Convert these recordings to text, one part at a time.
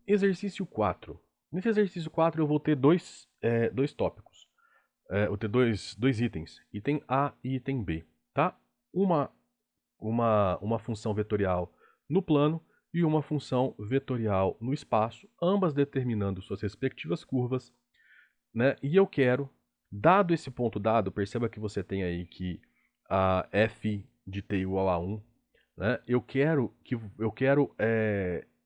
exercício 4. Nesse exercício 4 eu vou ter dois tópicos. Eu vou ter dois itens, item A e item B, tá? Uma função vetorial no plano e uma função vetorial no espaço, ambas determinando suas respectivas curvas, né? E eu quero, dado esse ponto dado, perceba que você tem aí que a f de t igual a 1, né? Eu quero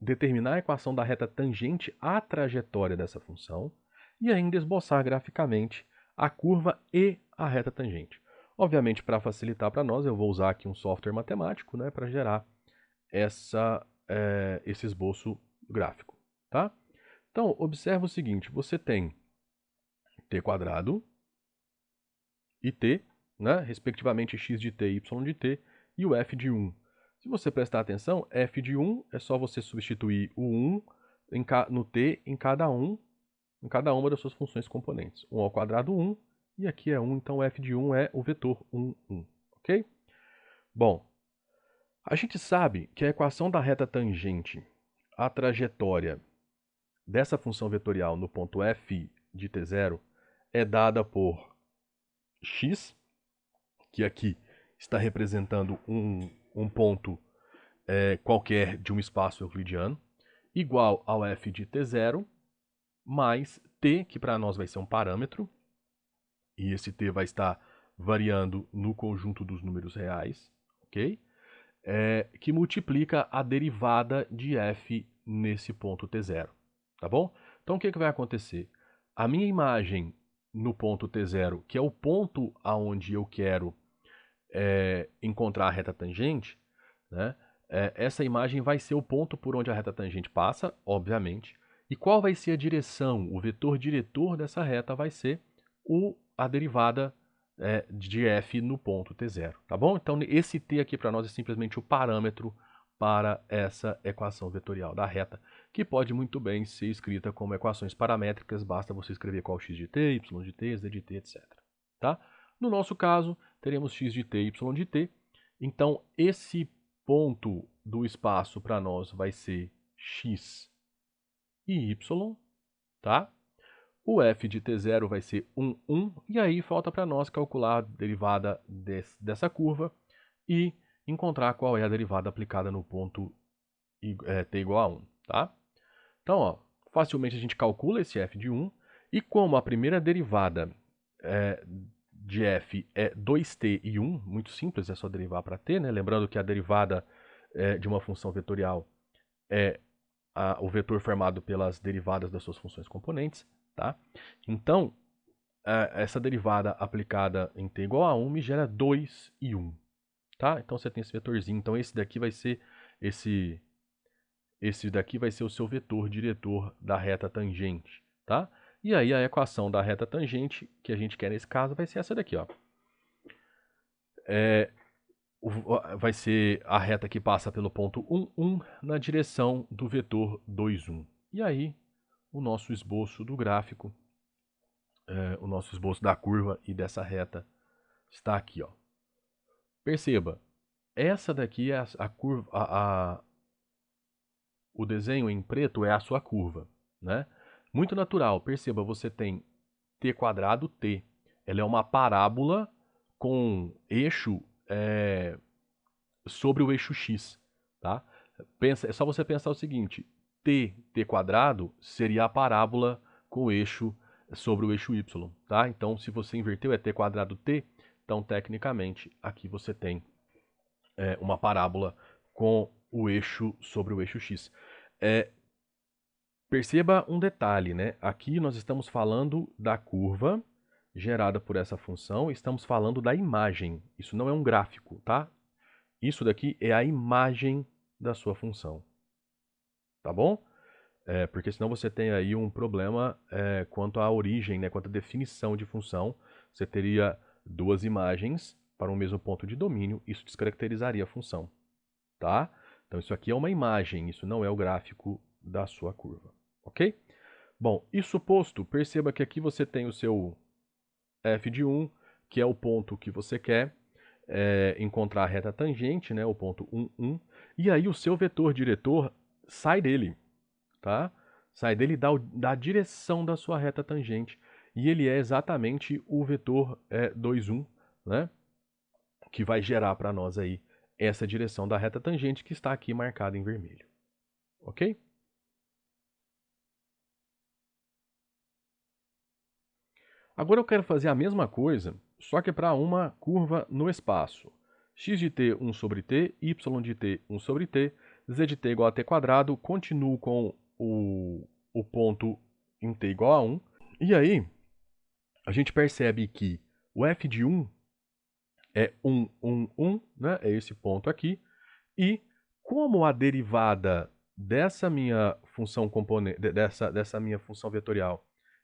determinar a equação da reta tangente à trajetória dessa função e ainda esboçar graficamente a curva e a reta tangente. Obviamente, para facilitar para nós, eu vou usar aqui um software matemático, né, para gerar esse esboço gráfico, tá? Então, observa o seguinte, você tem t quadrado e t, né, respectivamente x de t e y de t, e o f de 1. Se você prestar atenção, f de 1 é só você substituir o 1 no t em cada uma das suas funções componentes. 1 ao quadrado 1, e aqui é 1, então o f de 1 é o vetor 1, 1, ok? Bom, a gente sabe que a equação da reta tangente à trajetória dessa função vetorial no ponto f de t0 é dada por x, que aqui está representando um ponto qualquer de um espaço euclidiano, igual ao f de t0, mais t, que para nós vai ser um parâmetro, e esse t vai estar variando no conjunto dos números reais, ok? Que multiplica a derivada de f nesse ponto t0, tá bom? Então o que vai acontecer? A minha imagem no ponto t0, que é o ponto aonde eu quero encontrar a reta tangente, né? Essa imagem vai ser o ponto por onde a reta tangente passa, obviamente. E qual vai ser a direção? O vetor diretor dessa reta vai ser a derivada de f no ponto t0, tá bom? Então esse t aqui para nós é simplesmente o parâmetro para essa equação vetorial da reta, que pode muito bem ser escrita como equações paramétricas, basta você escrever qual x de t, y de t, z de t, etc. Tá? No nosso caso, teremos x de t, y de t. Então, esse ponto do espaço para nós vai ser x e y, tá? O f de t0 vai ser 1, 1, e aí falta para nós calcular a derivada dessa curva e encontrar qual é a derivada aplicada no ponto t igual a 1, tá? Então, ó, facilmente a gente calcula esse f de 1, e como a primeira derivada de f é 2t e 1, muito simples, é só derivar para t, né? Lembrando que a derivada de uma função vetorial é o vetor formado pelas derivadas das suas funções componentes, tá? Então, essa derivada aplicada em t igual a 1 me gera 2 e 1, tá? Então você tem esse vetorzinho, então esse daqui vai ser o seu vetor diretor da reta tangente, tá? E aí a equação da reta tangente que a gente quer nesse caso vai ser essa daqui, ó. Vai ser a reta que passa pelo ponto 1, 1 na direção do vetor 2, 1. E aí o nosso esboço do gráfico, o nosso esboço da curva e dessa reta está aqui, ó. Perceba, essa daqui é a curva, o desenho em preto é a sua curva, né? Muito natural, perceba, você tem t quadrado t. Ela é uma parábola com eixo sobre o eixo x, tá? É só você pensar o seguinte, t quadrado seria a parábola com o eixo sobre o eixo y, tá? Então, se você inverteu, é t quadrado t, então, tecnicamente, aqui você tem uma parábola com o eixo sobre o eixo x. Perceba um detalhe, né? Aqui nós estamos falando da curva gerada por essa função, estamos falando da imagem. Isso não é um gráfico, tá? Isso daqui é a imagem da sua função, tá bom? Porque senão você tem aí um problema quanto à origem, né? Quanto à definição de função. Você teria duas imagens para um mesmo ponto de domínio, isso descaracterizaria a função, tá? Então isso aqui é uma imagem, isso não é o gráfico da sua curva, ok? Bom, isso posto, perceba que aqui você tem o seu f de 1, que é o ponto que você quer encontrar a reta tangente, né, o ponto 1, 1, e aí o seu vetor diretor sai dele, tá? sai dele da direção da sua reta tangente, e ele é exatamente o vetor 2, 1, né? Que vai gerar para nós aí essa direção da reta tangente que está aqui marcada em vermelho. Ok? Agora eu quero fazer a mesma coisa, só que para uma curva no espaço. X de t 1 sobre t, y de t 1 sobre t, z de t igual a t quadrado, continuo com o ponto em t igual a 1. E aí, a gente percebe que o f de 1 é 1, 1, 1, né? É esse ponto aqui. E como a derivada dessa minha função componente, dessa minha função vetorial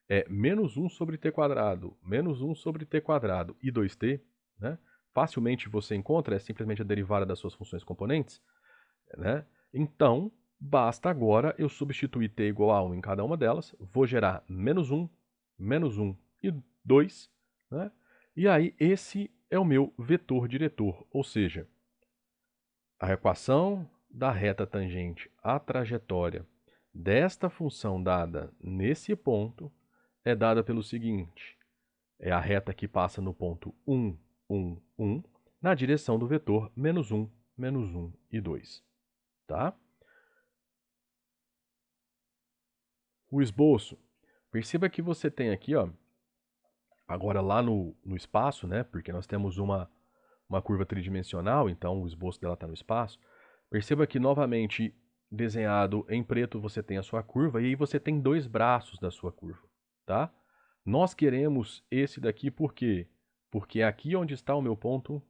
é menos 1 sobre t quadrado, menos 1 sobre t quadrado e 2t, né? Facilmente você encontra, é simplesmente a derivada das suas funções componentes, né? Então, basta agora eu substituir t igual a 1 em cada uma delas, vou gerar menos 1 e 2, né? E aí esse é o meu vetor diretor, ou seja, a equação da reta tangente à trajetória desta função dada nesse ponto é dada pelo seguinte: é a reta que passa no ponto 1, 1, 1, na direção do vetor menos 1 e 2. Tá? O esboço. Perceba que você tem aqui, ó, agora lá no espaço, né? Porque nós temos uma curva tridimensional, então o esboço dela está no espaço. Perceba que novamente desenhado em preto você tem a sua curva e aí você tem dois braços da sua curva, tá? Nós queremos esse daqui por quê? Porque é aqui onde está o meu ponto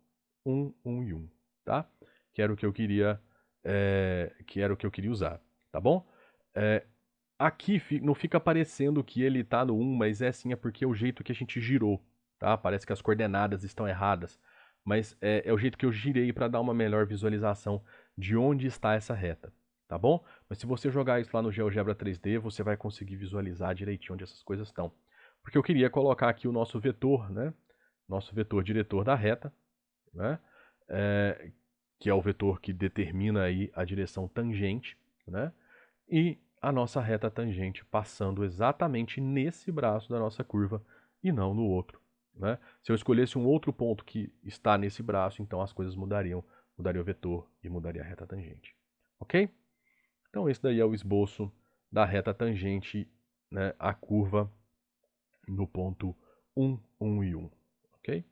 1, 1 e 1, tá? Que era o que eu queria, usar, tá bom? Aqui não fica parecendo que ele está no 1, mas é porque é o jeito que a gente girou, tá? Parece que as coordenadas estão erradas, mas é o jeito que eu girei para dar uma melhor visualização de onde está essa reta, tá bom? Mas se você jogar isso lá no GeoGebra 3D, você vai conseguir visualizar direitinho onde essas coisas estão. Porque eu queria colocar aqui o nosso vetor, né? Nosso vetor diretor da reta, né? Que é o vetor que determina aí a direção tangente, né? E a nossa reta tangente passando exatamente nesse braço da nossa curva e não no outro, né? Se eu escolhesse um outro ponto que está nesse braço, então as coisas mudariam, mudaria o vetor e mudaria a reta tangente, ok? Então esse daí é o esboço da reta tangente, né, a curva no ponto 1, 1 e 1, ok?